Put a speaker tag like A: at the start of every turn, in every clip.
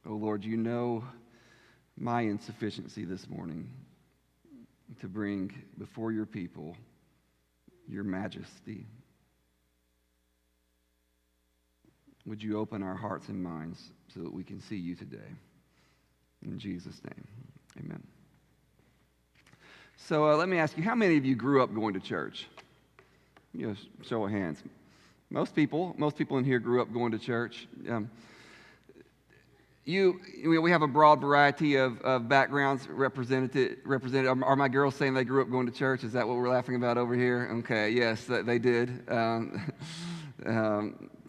A: Oh Lord, you know my insufficiency this morning to bring before your people your majesty. Would you open our hearts and minds so that we can see you today? In Jesus' name, amen. So let me ask you, how many of you grew up going to church? Show of hands. Most people in here grew up going to church. We have a broad variety of backgrounds represented. Are my girls saying they grew up going to church? Is that what we're laughing about over here? Okay, yes, they did.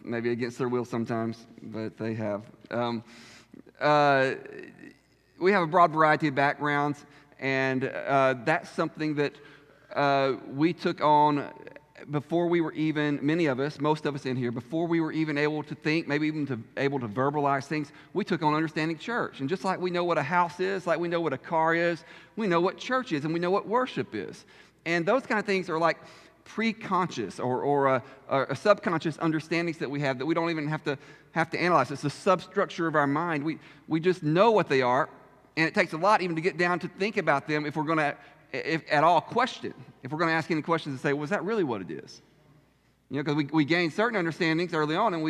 A: Maybe against their will sometimes, but they have. We have a broad variety of backgrounds, and that's something that we took on before we were even, many of us, most of us in here, before we were even able to think, maybe even able to verbalize things, we took on understanding church. And just like we know what a house is, like we know what a car is, we know what church is, and we know what worship is. And those kind of things are like pre-conscious or subconscious understandings that we have that we don't even have to analyze. It's the substructure of our mind. We just know what they are, and it takes a lot even to get down to think about them if we're going to, if at all, question. If we're going to ask any questions and say, well, is that really what it is? Because we gain certain understandings early on, and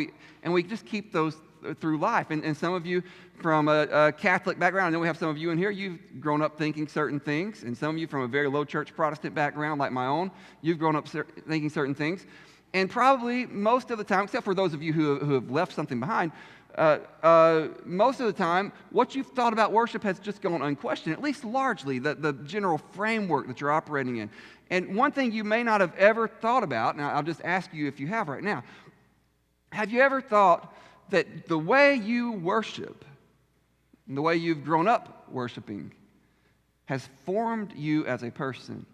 A: we just keep those through life. And some of you from a Catholic background, I know we have some of you in here, you've grown up thinking certain things, and some of you from a very low church Protestant background like my own, you've grown up thinking certain things. And probably most of the time, except for those of you who have left something behind, most of the time, what you've thought about worship has just gone unquestioned, at least largely, the general framework that you're operating in. And one thing you may not have ever thought about, and I'll just ask you if you have right now, have you ever thought that the way you worship, and the way you've grown up worshiping, has formed you as a person?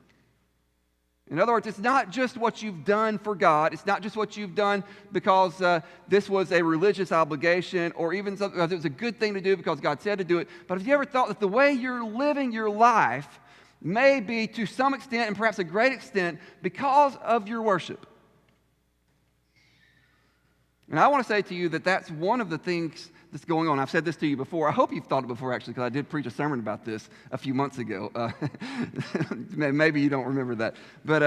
A: In other words, it's not just what you've done for God. It's not just what you've done because this was a religious obligation or even because it was a good thing to do because God said to do it. But have you ever thought that the way you're living your life may be to some extent and perhaps a great extent because of your worship? And I want to say to you that that's one of the things that's going on. I've said this to you before. I hope you've thought it before, actually, because I did preach a sermon about this a few months ago. Maybe you don't remember that. But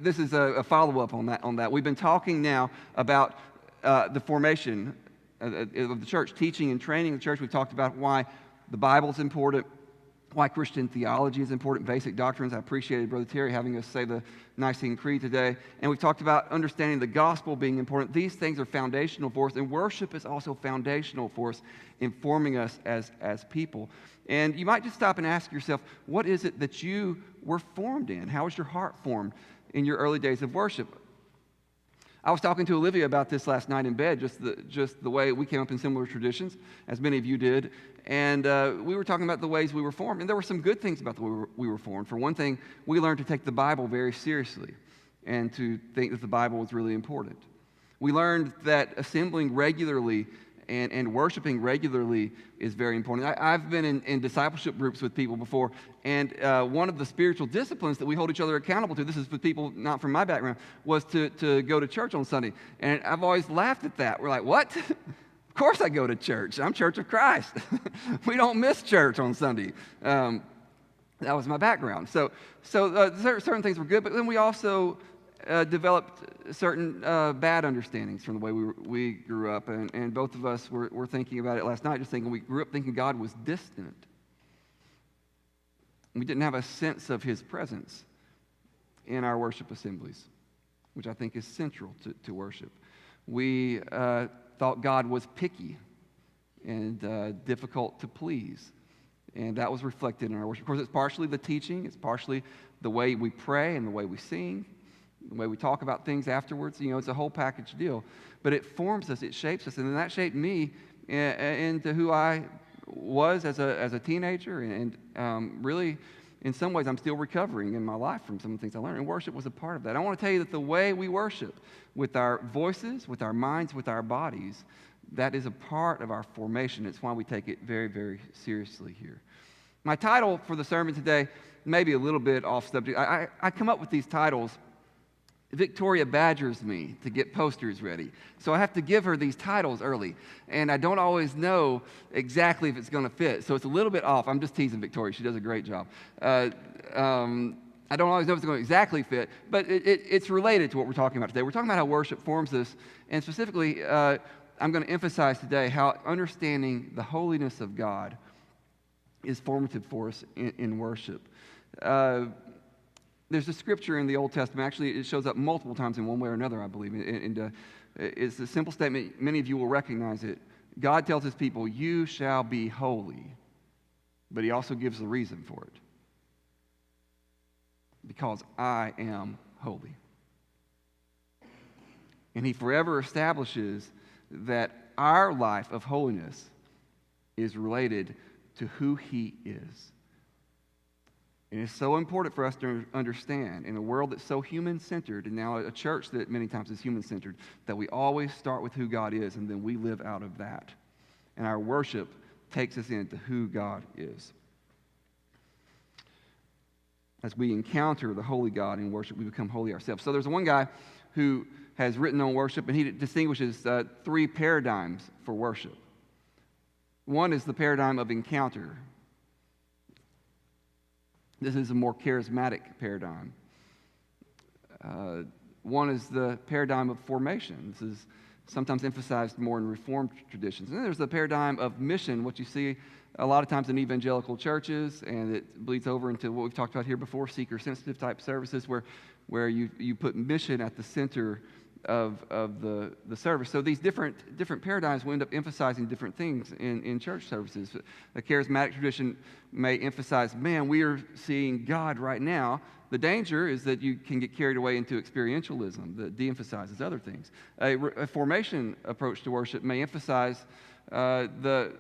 A: this is a follow-up on that. We've been talking now about the formation of the church, teaching and training the church. We've talked about why the Bible's important, why Christian theology is important, basic doctrines. I appreciated Brother Terry having us say the Nicene Creed today. And we've talked about understanding the gospel being important. These things are foundational for us, and worship is also foundational for us in forming us as people. And you might just stop and ask yourself, what is it that you were formed in? How was your heart formed in your early days of worship? I was talking to Olivia about this last night in bed, just the way we came up in similar traditions, as many of you did. And we were talking about the ways we were formed. And there were some good things about the way we were formed. For one thing, we learned to take the Bible very seriously and to think that the Bible was really important. We learned that assembling regularly and worshiping regularly is very important. I've been in discipleship groups with people before, and one of the spiritual disciplines that we hold each other accountable to, this is for people not from my background, was to go to church on Sunday. And I've always laughed at that. We're like, what? Of course I go to church. I'm Church of Christ. We don't miss church on Sunday. That was my background. So certain things were good, but then we also developed certain bad understandings from the way we grew up. And both of us were thinking about it last night, just thinking we grew up thinking God was distant. We didn't have a sense of his presence in our worship assemblies, which I think is central to worship. We thought God was picky and difficult to please. And that was reflected in our worship. Of course, it's partially the teaching. It's partially the way we pray and the way we sing, the way we talk about things afterwards. It's a whole package deal. But it forms us. It shapes us. And then that shaped me into who I was as a teenager. And really, in some ways, I'm still recovering in my life from some of the things I learned. And worship was a part of that. I want to tell you that the way we worship, with our voices, with our minds, with our bodies, that is a part of our formation. It's why we take it very, very seriously here. My title for the sermon today may be a little bit off subject. I come up with these titles Victoria badgers me to get posters ready. So I have to give her these titles early. And I don't always know exactly if it's going to fit. So it's a little bit off. I'm just teasing Victoria. She does a great job. I don't always know if it's going to exactly fit, but it's related to what we're talking about today. We're talking about how worship forms us. And specifically, I'm going to emphasize today how understanding the holiness of God is formative for us in worship. There's a scripture in the Old Testament. Actually, it shows up multiple times in one way or another, I believe. And it's a simple statement. Many of you will recognize it. God tells his people, you shall be holy. But he also gives the reason for it. Because I am holy. And he forever establishes that our life of holiness is related to who he is. And it's so important for us to understand in a world that's so human-centered, and now a church that many times is human-centered, that we always start with who God is, and then we live out of that. And our worship takes us into who God is. As we encounter the holy God in worship, we become holy ourselves. So there's one guy who has written on worship, and he distinguishes three paradigms for worship. One is the paradigm of encounter. This is a more charismatic paradigm. One is the paradigm of formation. This is sometimes emphasized more in Reformed traditions. And then there's the paradigm of mission, what you see a lot of times in evangelical churches, and it bleeds over into what we've talked about here before, seeker-sensitive type services, where you put mission at the center of the service. So these different paradigms will end up emphasizing different things in church services. A charismatic tradition may emphasize, man, we are seeing God right now. The danger is that you can get carried away into experientialism that de-emphasizes other things. A formation approach to worship may emphasize the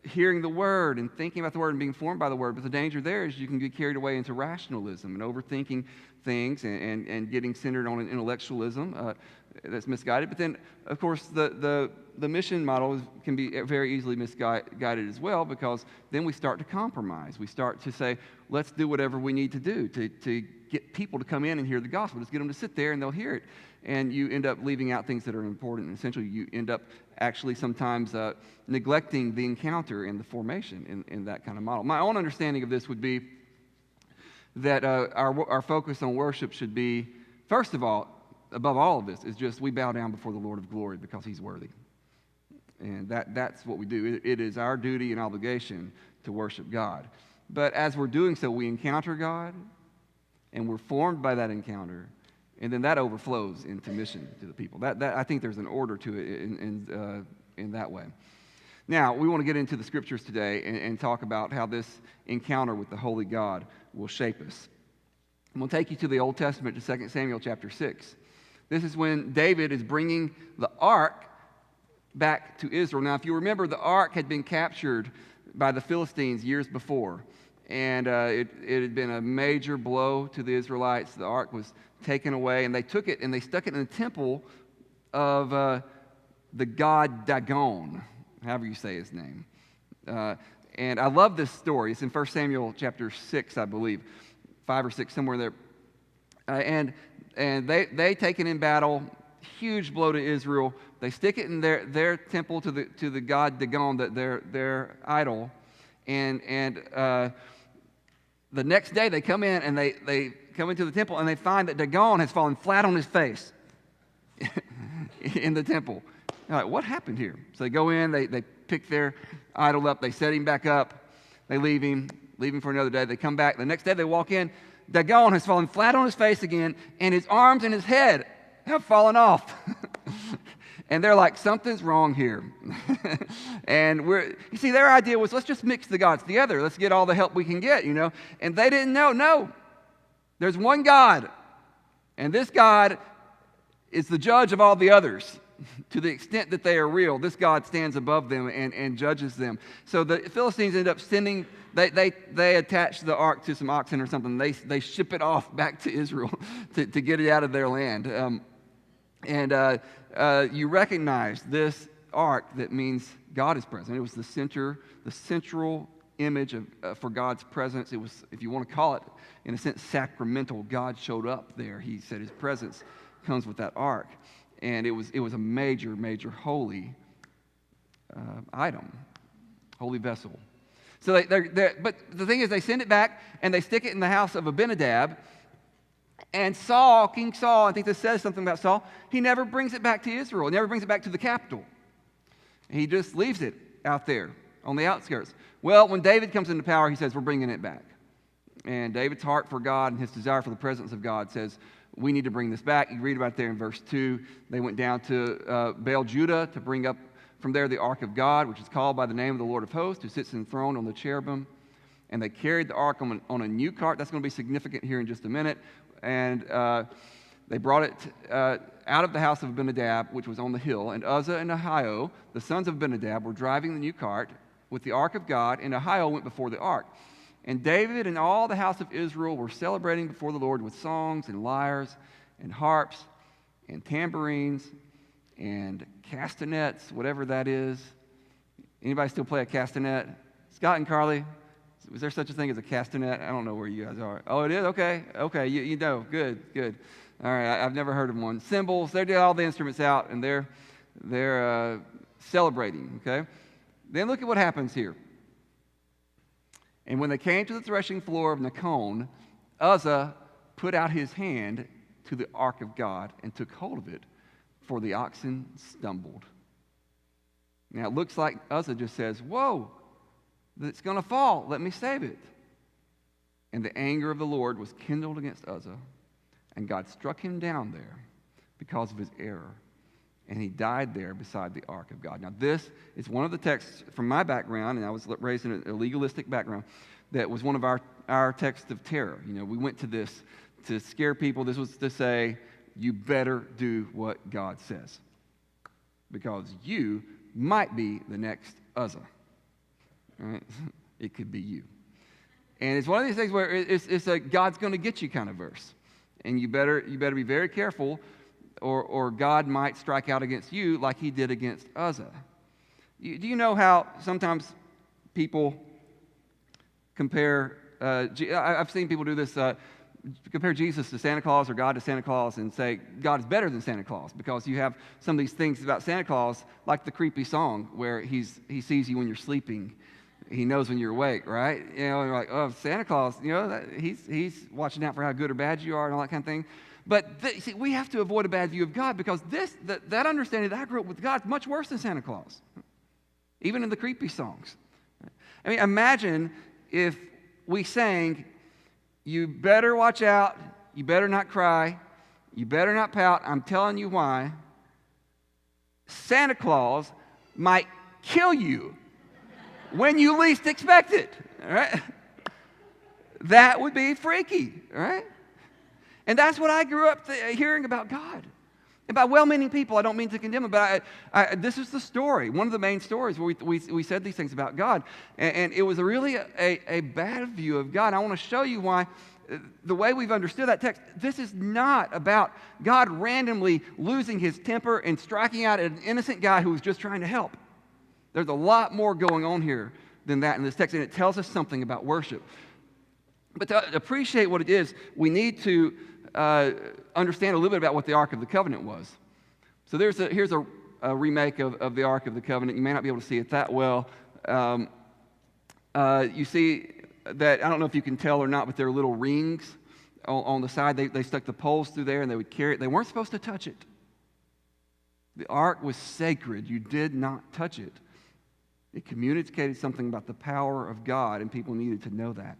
A: hearing the word and thinking about the word and being formed by the word, but the danger there is you can get carried away into rationalism and overthinking things and getting centered on an intellectualism that's misguided. But then, of course, the mission model can be very easily misguided as well, because then we start to compromise. We start to say, let's do whatever we need to do to get people to come in and hear the gospel. Just get them to sit there and they'll hear it. And you end up leaving out things that are important. And essentially, you end up actually sometimes neglecting the encounter and the formation in that kind of model. My own understanding of this would be that our focus on worship should be, first of all, above all of this, is just we bow down before the Lord of glory because he's worthy. And that's what we do. It is our duty and obligation to worship God. But as we're doing so, we encounter God, and we're formed by that encounter, and then that overflows into mission to the people. That I think there's an order to it in that way. Now, we want to get into the scriptures today and talk about how this encounter with the holy God will shape us. I'm going to take you to the Old Testament, to 2 Samuel chapter 6. This is when David is bringing the ark back to Israel. Now, if you remember, the ark had been captured by the Philistines years before, and it had been a major blow to the Israelites. The ark was taken away, and they took it and they stuck it in the temple of the god Dagon, however you say his name. And I love this story. It's in 1 Samuel chapter 6, I believe, 5 or 6, somewhere there. And they take it in battle, huge blow to Israel. They stick it in their temple to the god Dagon, their idol. And the next day they come in and they come into the temple and they find that Dagon has fallen flat on his face in the temple. They're like, what happened here? So they go in, they pick their idol up, they set him back up, they leave him for another day. They come back. The next day they walk in, Dagon has fallen flat on his face again, and his arms and his head have fallen off. And they're like, something's wrong here. And you see, their idea was, let's just mix the gods together. Let's get all the help we can get, And they didn't know. No, there's one God, and this God is the judge of all the others. To the extent that they are real, this God stands above them and judges them. So the Philistines end up sending, they attach the ark to some oxen or something. They ship it off back to Israel to get it out of their land. You recognize this ark that means God is present. It was the central image for God's presence. It was, if you want to call it, in a sense, sacramental. God showed up there. He said his presence comes with that ark. And it was a major, major holy item, holy vessel. So but the thing is, they send it back and they stick it in the house of Abinadab. And Saul, King Saul, I think this says something about Saul, he never brings it back to Israel. He never brings it back to the capital. He just leaves it out there on the outskirts. Well, when David comes into power, he says, we're bringing it back. And David's heart for God and his desire for the presence of God says, we need to bring this back. You read about it there in verse 2. They went down to Baal Judah to bring up from there the ark of God, which is called by the name of the Lord of hosts, who sits enthroned on the cherubim. And they carried the ark on a new cart. That's going to be significant here in just a minute. And they brought it out of the house of Abinadab, which was on the hill. And Uzzah and Ahio, the sons of Abinadab, were driving the new cart with the ark of God, and Ahio went before the ark. And David and all the house of Israel were celebrating before the Lord with songs and lyres and harps and tambourines and castanets, whatever that is. Anybody still play a castanet? Scott and Carly, is there such a thing as a castanet? I don't know where you guys are. Oh, it is? Okay, you know. Good. All right, I've never heard of one. Cymbals, they get all the instruments out, and they're celebrating, okay? Then look at what happens here. And when they came to the threshing floor of Nacon, Uzzah put out his hand to the ark of God and took hold of it, for the oxen stumbled. Now, it looks like Uzzah just says, whoa, it's going to fall. Let me save it. And the anger of the Lord was kindled against Uzzah, and God struck him down there because of his error. And he died there beside the ark of God. Now, this is one of the texts from my background, and I was raised in a legalistic background, that was one of our texts of terror. You know, we went to this to scare people. This was to say, you better do what God says, because you might be the next Uzzah. All right? It could be you. And it's one of these things where it's a God's going to get you kind of verse. And you better be very careful, or God might strike out against you like he did against Uzzah. Do you know how sometimes people compare, I've seen people do this, compare Jesus to Santa Claus or God to Santa Claus and say God is better than Santa Claus, because you have some of these things about Santa Claus, like the creepy song where he sees you when you're sleeping. He knows when you're awake, right? You know, and you're like, oh, Santa Claus, you know, he's watching out for how good or bad you are and all that kind of thing. But see, we have to avoid a bad view of God, because that understanding that I grew up with God is much worse than Santa Claus, even in the creepy songs. I mean, imagine if we sang, you better watch out, you better not cry, you better not pout, I'm telling you why. Santa Claus might kill you when you least expect it, all right? That would be freaky, all right? And that's what I grew up hearing about God. And by well-meaning people, I don't mean to condemn them, but this is the story, one of the main stories where we said these things about God. And it was really a bad view of God. I want to show you why the way we've understood that text, this is not about God randomly losing his temper and striking out at an innocent guy who was just trying to help. There's a lot more going on here than that in this text, and it tells us something about worship. But to appreciate what it is, we need to understand a little bit about what the Ark of the Covenant was. So here's a remake of the Ark of the Covenant. You may not be able to see it that well. You see that, I don't know if you can tell or not, but there are little rings on the side. They stuck the poles through there, and they would carry it. They weren't supposed to touch it. The Ark was sacred. You did not touch it. It communicated something about the power of God, and people needed to know that.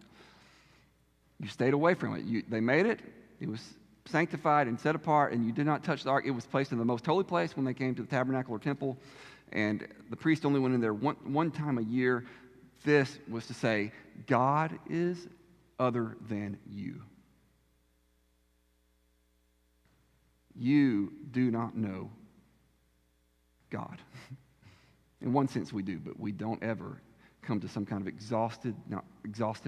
A: You stayed away from it. They made it. It was sanctified and set apart, and you did not touch the ark. It was placed in the most holy place when they came to the tabernacle or temple, and the priest only went in there one time a year. This was to say, God is other than you. You do not know God. In one sense we do, but we don't ever come to some kind of exhaustive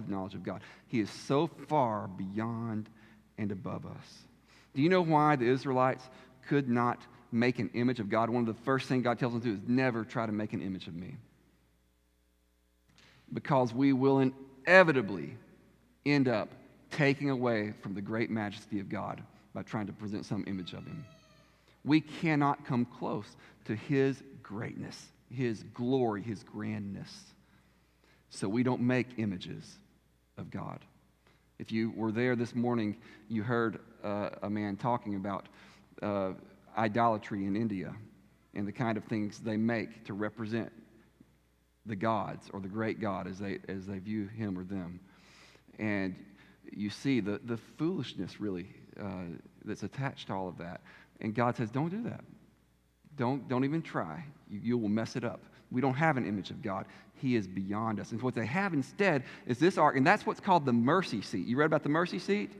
A: knowledge of God. He is so far beyond and above us. Do you know why the Israelites could not make an image of God? One of the first things God tells them to do is never try to make an image of me. Because we will inevitably end up taking away from the great majesty of God by trying to present some image of him. We cannot come close to his greatness, his glory, his grandness. So we don't make images of God. If you were there this morning, you heard a man talking about idolatry in India and the kind of things they make to represent the gods or the great God as they view him or them. And you see the foolishness really that's attached to all of that. And God says, don't do that. Don't even try. You will mess it up. We don't have an image of God. He is beyond us. And what they have instead is this ark, and that's what's called the mercy seat. You read about the mercy seat?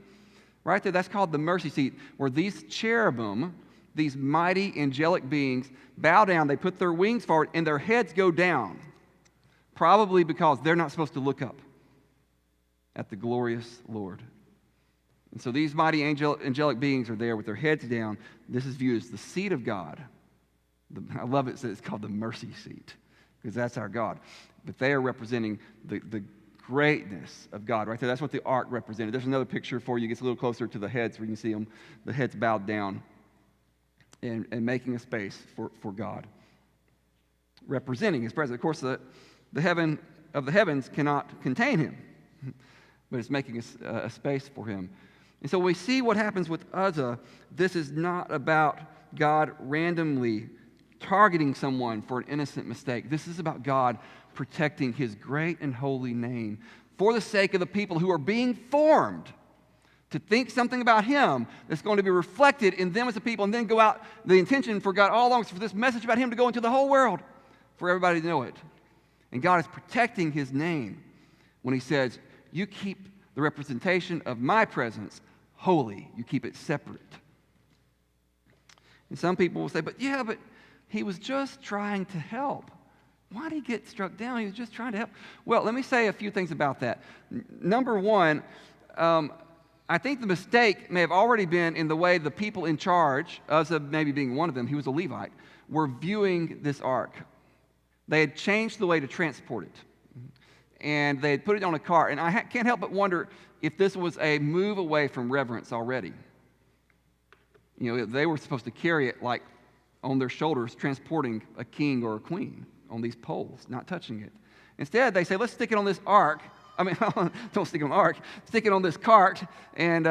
A: Right there, that's called the mercy seat, where these cherubim, these mighty angelic beings, bow down, they put their wings forward, and their heads go down, probably because they're not supposed to look up at the glorious Lord. And so these mighty angelic beings are there with their heads down. This is viewed as the seat of God. I love it, it's called the mercy seat, because that's our God. But they are representing the greatness of God right there. That's what the ark represented. There's another picture for you. It gets a little closer to the heads where you can see them, the heads bowed down and making a space for God, representing his presence. Of course, the heaven of the heavens cannot contain him, but it's making a space for him. And so we see what happens with Uzzah. This is not about God randomly targeting someone for an innocent mistake. This is about God protecting his great and holy name for the sake of the people who are being formed to think something about him that's going to be reflected in them as a people, and then go out. The intention for God all along is for this message about him to go into the whole world, for everybody to know it. And God is protecting his name when he says, you keep the representation of my presence holy. You keep it separate. And some people will say, but he was just trying to help. Why did he get struck down? He was just trying to help. Well, let me say a few things about that. Number one, I think the mistake may have already been in the way the people in charge, Uzzah maybe being one of them, he was a Levite, were viewing this ark. They had changed the way to transport it. And they had put it on a cart. And I can't help but wonder if this was a move away from reverence already. You know, they were supposed to carry it like on their shoulders, transporting a king or a queen on these poles, not touching it. Instead, they say, let's stick it on this ark. Don't stick it on the ark. Stick it on this cart and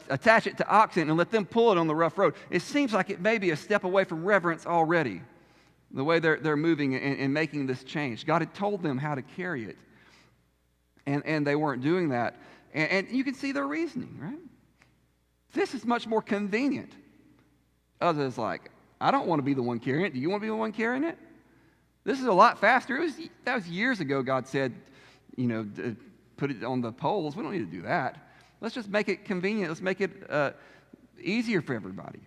A: attach it to oxen and let them pull it on the rough road. It seems like it may be a step away from reverence already, the way they're moving and making this change. God had told them how to carry it, and they weren't doing that. And you can see their reasoning, right? This is much more convenient. Others like, I don't want to be the one carrying it. Do you want to be the one carrying it? This is a lot faster. That was years ago. God said, put it on the poles. We don't need to do that. Let's just make it convenient. Let's make it easier for everybody.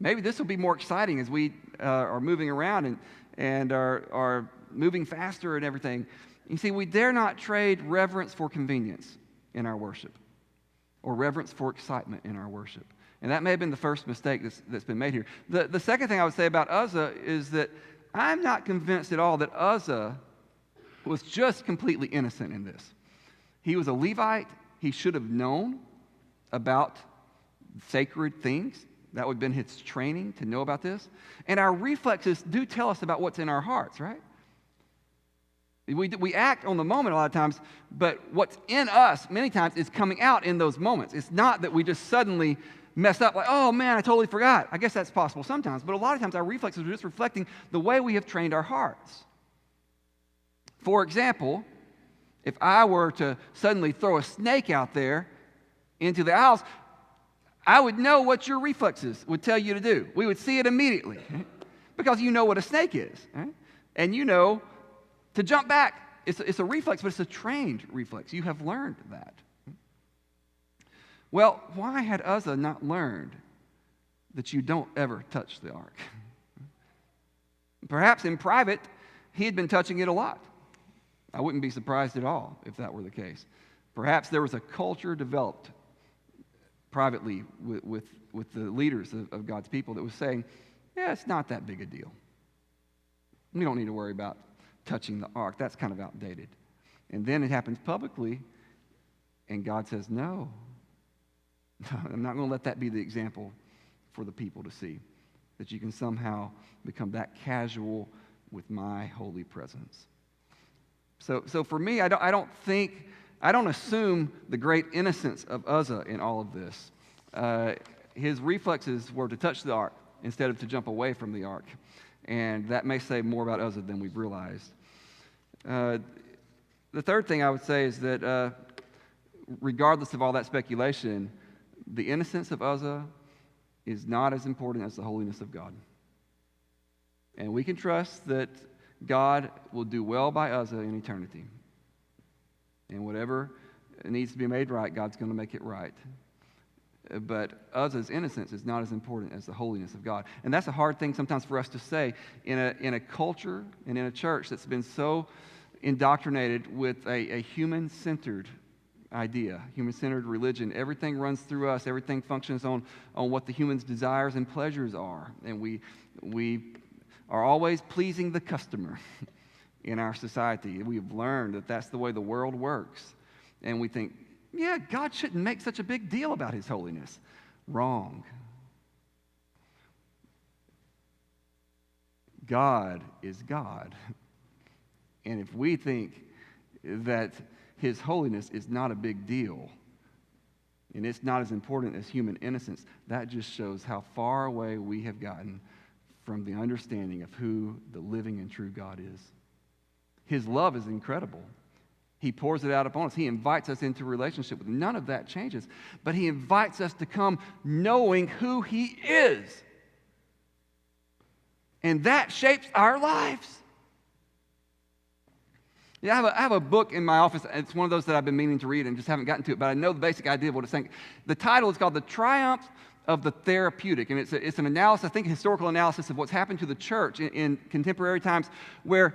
A: Maybe this will be more exciting as we are moving around and are moving faster and everything. You see, we dare not trade reverence for convenience in our worship, or reverence for excitement in our worship. And that may have been the first mistake that's been made here. The second thing I would say about Uzzah is that I'm not convinced at all that Uzzah was just completely innocent in this. He was a Levite. He should have known about sacred things. That would have been his training to know about this. And our reflexes do tell us about what's in our hearts, right? We act on the moment a lot of times, but what's in us many times is coming out in those moments. It's not that we just suddenly mess up like, oh man, I totally forgot. I guess that's possible sometimes, but a lot of times our reflexes are just reflecting the way we have trained our hearts. For example, if I were to suddenly throw a snake out there into the house, I would know what your reflexes would tell you to do. We would see it immediately, right? Because you know what a snake is, right? And you know to jump back. It's a reflex, but it's a trained reflex. You have learned that. Well, why had Uzzah not learned that you don't ever touch the ark? Perhaps in private, he had been touching it a lot. I wouldn't be surprised at all if that were the case. Perhaps there was a culture developed privately with the leaders of God's people that was saying, yeah, it's not that big a deal. We don't need to worry about touching the ark. That's kind of outdated. And then it happens publicly, and God says, no, I'm not going to let that be the example for the people to see, that you can somehow become that casual with my holy presence. So for me, I don't assume the great innocence of Uzzah in all of this. His reflexes were to touch the ark instead of to jump away from the ark. And that may say more about Uzzah than we've realized. The third thing I would say is that regardless of all that speculation, the innocence of Uzzah is not as important as the holiness of God. And we can trust that God will do well by Uzzah in eternity. And whatever needs to be made right, God's going to make it right. But Uzzah's innocence is not as important as the holiness of God. And that's a hard thing sometimes for us to say in a culture and in a church that's been so indoctrinated with a human-centered idea, human-centered religion. Everything runs through us. Everything functions on what the human's desires and pleasures are. And we are always pleasing the customer in our society. We've learned that that's the way the world works. And we think, yeah, God shouldn't make such a big deal about his holiness. Wrong. God is God. And if we think that his holiness is not a big deal, and it's not as important as human innocence, that just shows how far away we have gotten from the understanding of who the living and true God is. His love is incredible. He pours it out upon us. He invites us into relationship with him. None of that changes. But he invites us to come knowing who he is. And that shapes our lives. Yeah, I have a book in my office. It's one of those that I've been meaning to read and just haven't gotten to it, but I know the basic idea of what it's saying. The title is called The Triumph of the Therapeutic, and it's an analysis, I think a historical analysis of what's happened to the church in contemporary times, where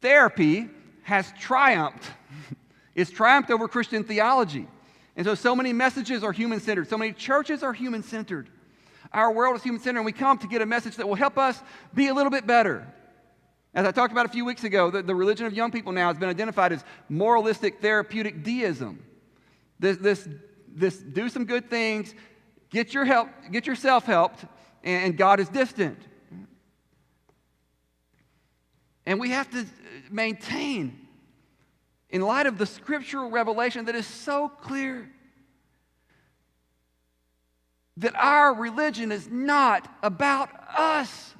A: therapy has triumphed. It's triumphed over Christian theology. And so many messages are human-centered. So many churches are human-centered. Our world is human-centered, and we come to get a message that will help us be a little bit better. As I talked about a few weeks ago, the religion of young people now has been identified as moralistic therapeutic deism. This do some good things, get yourself helped, and God is distant. And we have to maintain, in light of the scriptural revelation that is so clear, that our religion is not about us.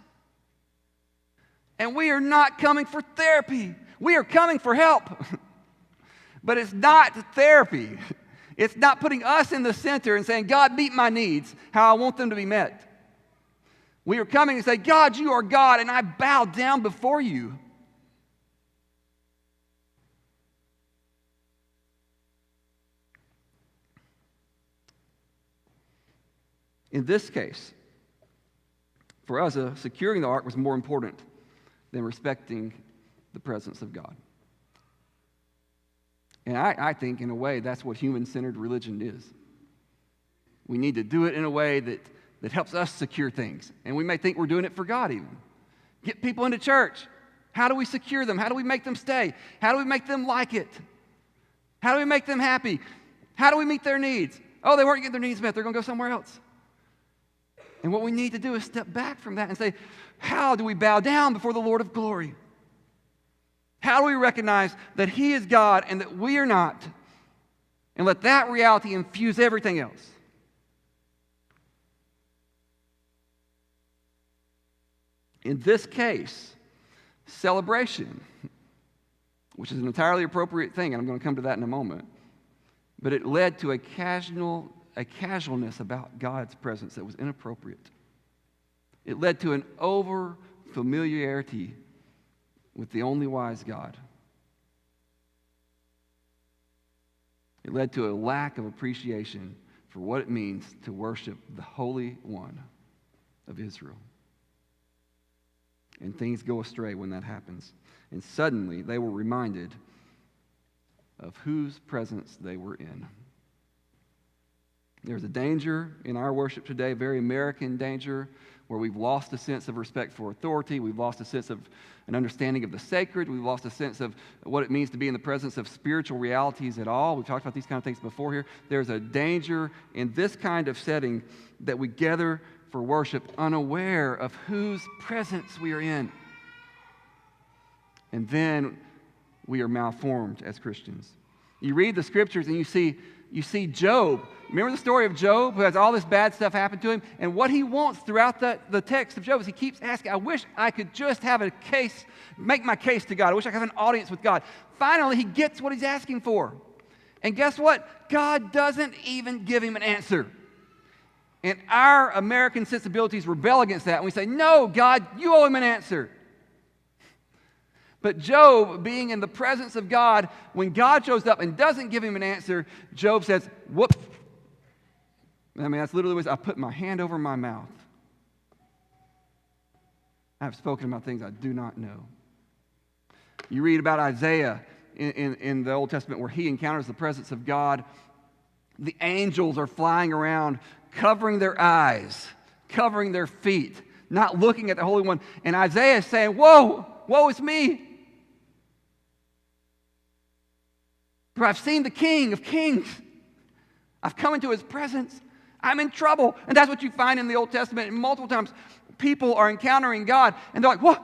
A: And we are not coming for therapy. We are coming for help. But it's not therapy. It's not putting us in the center and saying, God, meet my needs how I want them to be met. We are coming and say, God, you are God, and I bow down before you. In this case, for Uzzah, securing the ark was more important than respecting the presence of God. And I think, in a way, that's what human-centered religion is. We need to do it in a way that helps us secure things. And we may think we're doing it for God even. Get people into church. How do we secure them? How do we make them stay? How do we make them like it? How do we make them happy? How do we meet their needs? Oh, they weren't getting their needs met. They're going to go somewhere else. And what we need to do is step back from that and say, how do we bow down before the Lord of glory? How do we recognize that he is God and that we are not? And let that reality infuse everything else. In this case, celebration, which is an entirely appropriate thing, and I'm going to come to that in a moment, but it led to a casualness about God's presence that was inappropriate. It led to an over-familiarity with the only wise God. It led to a lack of appreciation for what it means to worship the Holy One of Israel. And things go astray when that happens. And suddenly they were reminded of whose presence they were in. There's a danger in our worship today, a very American danger, where we've lost a sense of respect for authority, we've lost a sense of an understanding of the sacred, we've lost a sense of what it means to be in the presence of spiritual realities at all. We've talked about these kind of things before here. There's a danger in this kind of setting that we gather for worship unaware of whose presence we are in. And then we are malformed as Christians. You read the scriptures and you see Job. Remember the story of Job, who has all this bad stuff happen to him? And what he wants throughout the text of Job is he keeps asking, I wish I could just have a case, make my case to God. I wish I could have an audience with God. Finally, he gets what he's asking for. And guess what? God doesn't even give him an answer. And our American sensibilities rebel against that. And we say, no, God, you owe him an answer. But Job, being in the presence of God, when God shows up and doesn't give him an answer, Job says, whoop. I mean, that's literally what I put my hand over my mouth. I have spoken about things I do not know. You read about Isaiah in the Old Testament where he encounters the presence of God. The angels are flying around, covering their eyes, covering their feet, not looking at the Holy One. And Isaiah is saying, whoa, woe is me. For I've seen the King of Kings. I've come into his presence. I'm in trouble. And that's what you find in the Old Testament. And multiple times, people are encountering God, and they're like, what?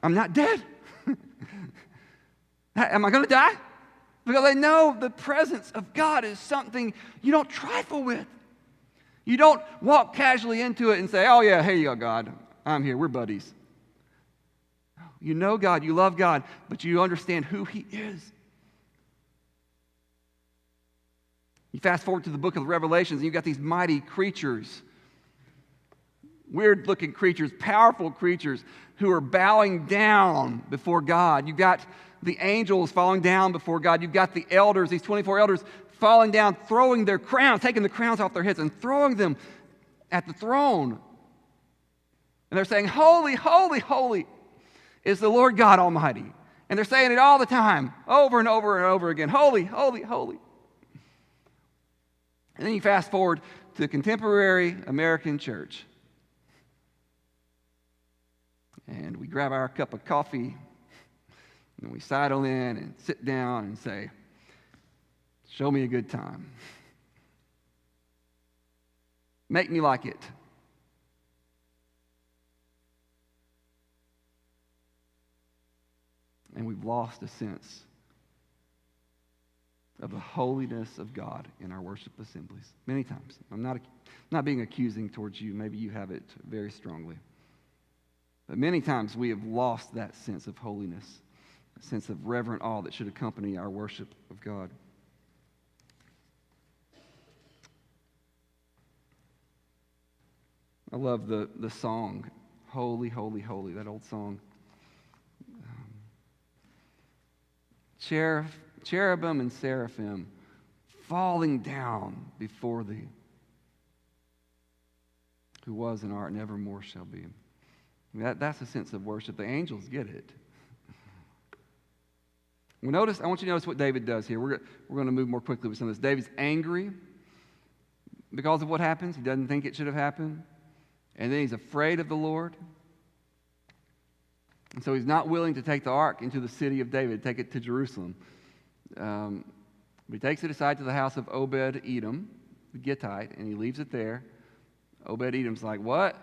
A: I'm not dead. Am I going to die? Because they know the presence of God is something you don't trifle with. You don't walk casually into it and say, oh yeah, here you go, God. I'm here. We're buddies. You know God, you love God, but you understand who he is. You fast forward to the book of Revelations, and you've got these mighty creatures, weird-looking creatures, powerful creatures who are bowing down before God. You've got the angels falling down before God. You've got the elders, these 24 elders, falling down, throwing their crowns, taking the crowns off their heads and throwing them at the throne. And they're saying, holy, holy, holy is the Lord God Almighty. And they're saying it all the time, over and over and over again. Holy, holy, holy. And then you fast forward to the contemporary American church. And we grab our cup of coffee, and we sidle in and sit down and say, show me a good time. Make me like it. And we've lost a sense of the holiness of God in our worship assemblies. Many times. I'm not being accusing towards you. Maybe you have it very strongly. But many times we have lost that sense of holiness, a sense of reverent awe that should accompany our worship of God. I love the song, Holy, Holy, Holy, that old song. Cherubim and seraphim falling down before thee, who was and art and evermore shall be. That's a sense of worship. The angels get it. I want you to notice what David does here. We're going to move more quickly with some of this. David's angry because of what happens. He doesn't think it should have happened. And then he's afraid of the Lord. And so he's not willing to take the ark into the city of David, take it to Jerusalem. He takes it aside to the house of Obed-Edom, the Gittite, and he leaves it there. Obed-Edom's like, what?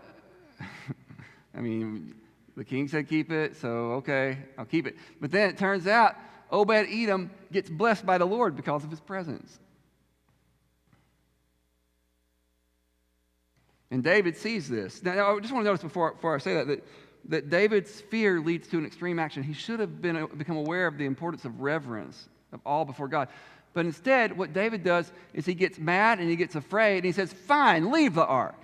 A: I mean, the king said keep it, so okay, I'll keep it. But then it turns out Obed-Edom gets blessed by the Lord because of his presence. And David sees this. Now, I just want to notice before I say that David's fear leads to an extreme action. He should have become aware of the importance of reverence, of awe before God. But instead, what David does is he gets mad and he gets afraid and he says, fine, leave the ark.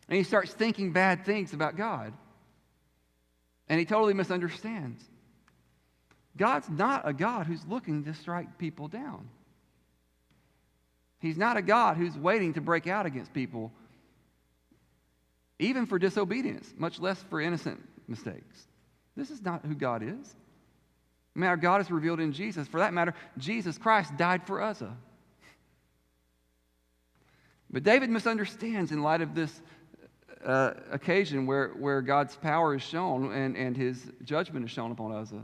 A: And he starts thinking bad things about God. And he totally misunderstands. God's not a God who's looking to strike people down. He's not a God who's waiting to break out against people, even for disobedience, much less for innocent mistakes. This is not who God is. I mean, our God is revealed in Jesus. For that matter, Jesus Christ died for us. But David misunderstands in light of this occasion where God's power is shown and his judgment is shown upon Uzzah.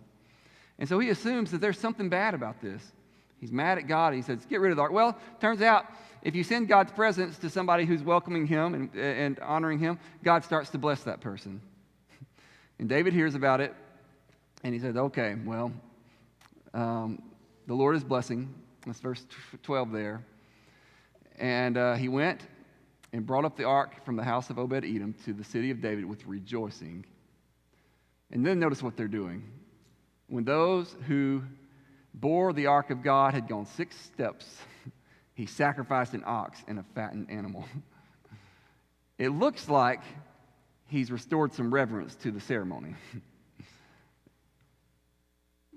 A: And so he assumes that there's something bad about this. He's mad at God. And he says, get rid of the ark. Well, turns out if you send God's presence to somebody who's welcoming him and honoring him, God starts to bless that person. And David hears about it, and he says, okay, well, the Lord is blessing. That's verse 12 there. And he went and brought up the ark from the house of Obed-Edom to the city of David with rejoicing. And then notice what they're doing. When those who bore the ark of God had gone 6 steps, he sacrificed an ox and a fattened animal. It looks like he's restored some reverence to the ceremony.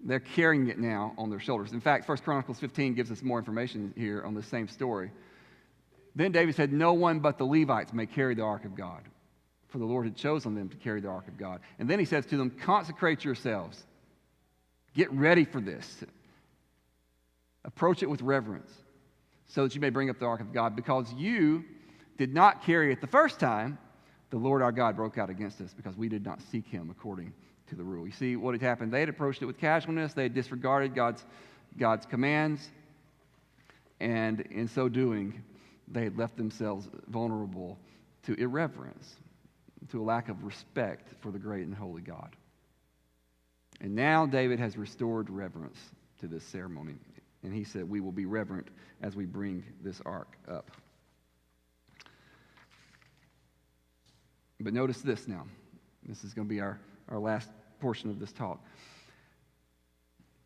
A: They're carrying it now on their shoulders. In fact, 1 Chronicles 15 gives us more information here on the same story. Then David said, no one but the Levites may carry the ark of God, for the Lord had chosen them to carry the ark of God. And then he says to them, consecrate yourselves. Get ready for this. Approach it with reverence so that you may bring up the ark of God. Because you did not carry it the first time, the Lord our God broke out against us because we did not seek him according to the rule. You see what had happened? They had approached it with casualness. They had disregarded God's commands. And in so doing, they had left themselves vulnerable to irreverence, to a lack of respect for the great and holy God. And now David has restored reverence to this ceremony. And he said, we will be reverent as we bring this ark up. But notice this now. This is going to be our last portion of this talk.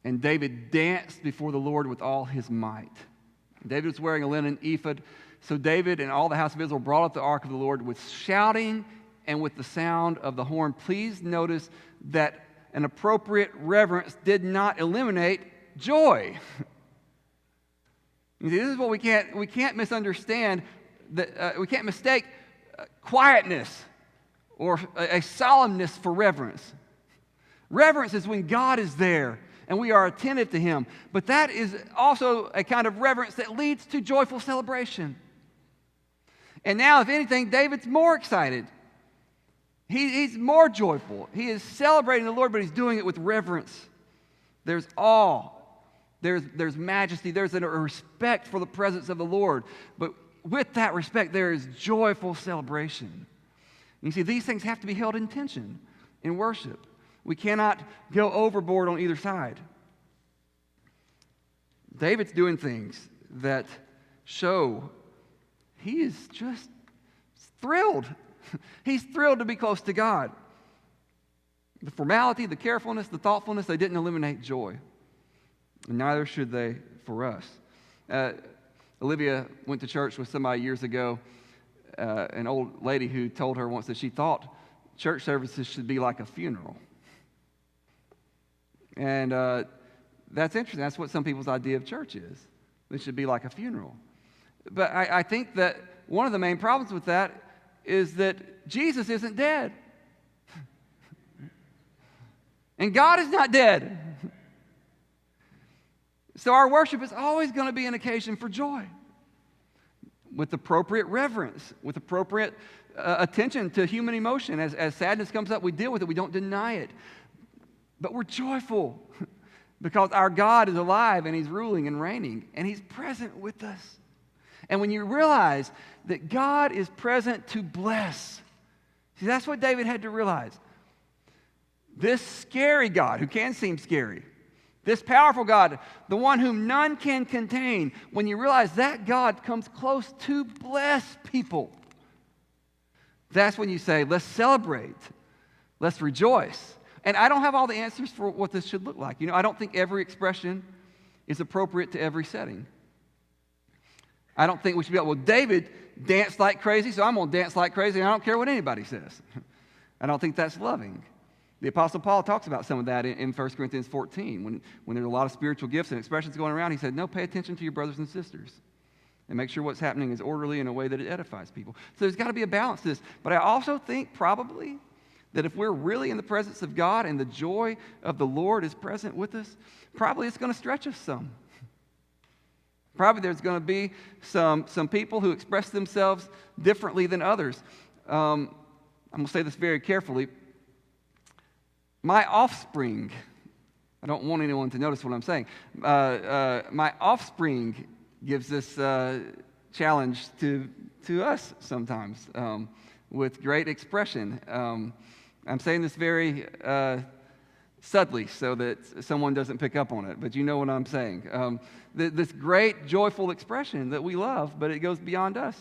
A: And David danced before the Lord with all his might. David was wearing a linen ephod. So David and all the house of Israel brought up the ark of the Lord with shouting and with the sound of the horn. Please notice that an appropriate reverence did not eliminate joy. You see, this is what we can't misunderstand. We can't mistake quietness or a solemnness for reverence. Reverence is when God is there and we are attentive to him. But that is also a kind of reverence that leads to joyful celebration. And now, if anything, David's more excited. He's more joyful. He is celebrating the Lord, but he's doing it with reverence. There's awe. There's majesty. There's a respect for the presence of the Lord. But with that respect, there is joyful celebration. You see, these things have to be held in tension in worship. We cannot go overboard on either side. David's doing things that show he is just thrilled. He's thrilled to be close to God. The formality, the carefulness, the thoughtfulness, they didn't eliminate joy. And neither should they for us. Olivia went to church with somebody years ago, an old lady who told her once that she thought church services should be like a funeral. And that's interesting. That's what some people's idea of church is. It should be like a funeral. But I think that one of the main problems with that is that Jesus isn't dead. And God is not dead. So our worship is always going to be an occasion for joy, with appropriate reverence, with appropriate attention to human emotion. As sadness comes up, we deal with it. We don't deny it. But we're joyful because our God is alive and he's ruling and reigning and he's present with us. And when you realize that God is present to bless, see, that's what David had to realize. This scary God, who can seem scary, this powerful God, the one whom none can contain, when you realize that God comes close to bless people, that's when you say, let's celebrate, let's rejoice. And I don't have all the answers for what this should look like. I don't think every expression is appropriate to every setting. I don't think we should be well, David danced like crazy, so I'm going to dance like crazy, and I don't care what anybody says. I don't think that's loving. The Apostle Paul talks about some of that in 1 Corinthians 14. When there's a lot of spiritual gifts and expressions going around, he said, no, pay attention to your brothers and sisters and make sure what's happening is orderly in a way that it edifies people. So there's got to be a balance to this. But I also think probably that if we're really in the presence of God and the joy of the Lord is present with us, probably it's going to stretch us some. Probably there's going to be some people who express themselves differently than others. I'm going to say this very carefully. My offspring, I don't want anyone to notice what I'm saying. My offspring gives this challenge to us sometimes with great expression. I'm saying this very subtly so that someone doesn't pick up on it, but you know what I'm saying. This great, joyful expression that we love, but it goes beyond us.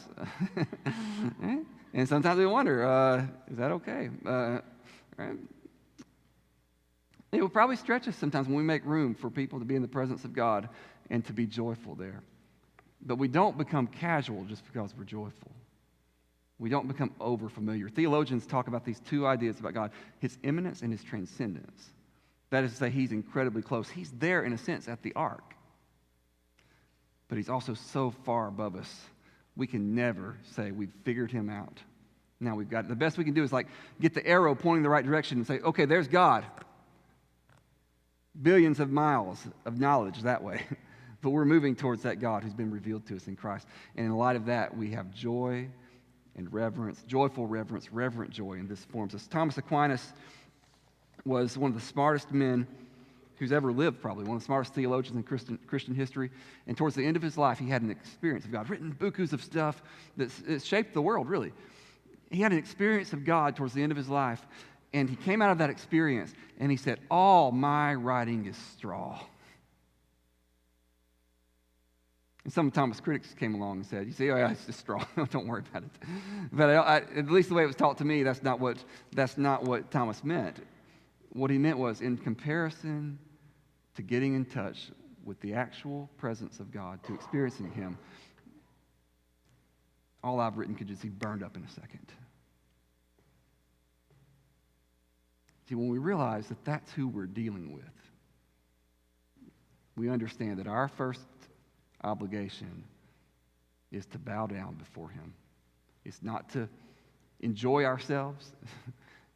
A: And sometimes we wonder, is that okay? Right? It will probably stretch us sometimes when we make room for people to be in the presence of God and to be joyful there. But we don't become casual just because we're joyful. We don't become over-familiar. Theologians talk about these two ideas about God, His immanence and His transcendence. That is to say, He's incredibly close. He's there, in a sense, at the ark. But He's also so far above us, we can never say we've figured Him out. Now we've got it. The best we can do is like get the arrow pointing the right direction and say, okay, there's God. Billions of miles of knowledge that way. But we're moving towards that God who's been revealed to us in Christ. And in light of that, we have joy and reverence, joyful reverence, reverent joy, and this forms us. Thomas Aquinas was one of the smartest men who's ever lived, probably, one of the smartest theologians in Christian history. And towards the end of his life, he had an experience of God, written bukus of stuff that shaped the world, really. He had an experience of God towards the end of his life, and he came out of that experience, and he said, all my writing is straw. And some Thomas critics came along and said, you see, oh yeah, it's just straw. Don't worry about it. But at least the way it was taught to me, that's not what Thomas meant. What he meant was, in comparison to getting in touch with the actual presence of God, to experiencing Him, all I've written could just be burned up in a second. See, when we realize that that's who we're dealing with, we understand that our first obligation is to bow down before Him. It's not to enjoy ourselves.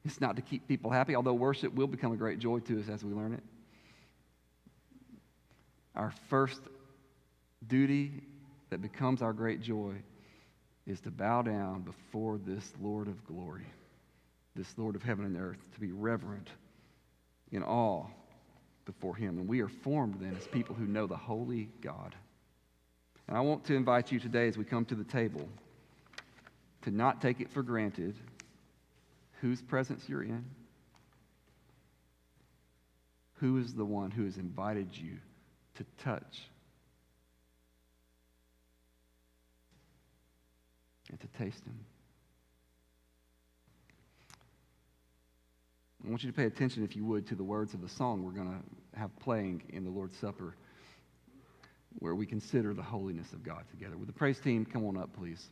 A: It's not to keep people happy, although worship will become a great joy to us as we learn it. Our first duty that becomes our great joy is to bow down before this Lord of glory, this Lord of heaven and earth, to be reverent in awe before Him. And we are formed then as people who know the holy God. And I want to invite you today as we come to the table to not take it for granted whose presence you're in, who is the one who has invited you to touch and to taste Him. I want you to pay attention, if you would, to the words of the song we're going to have playing in the Lord's Supper, where we consider the holiness of God together. Would the praise team come on up, please?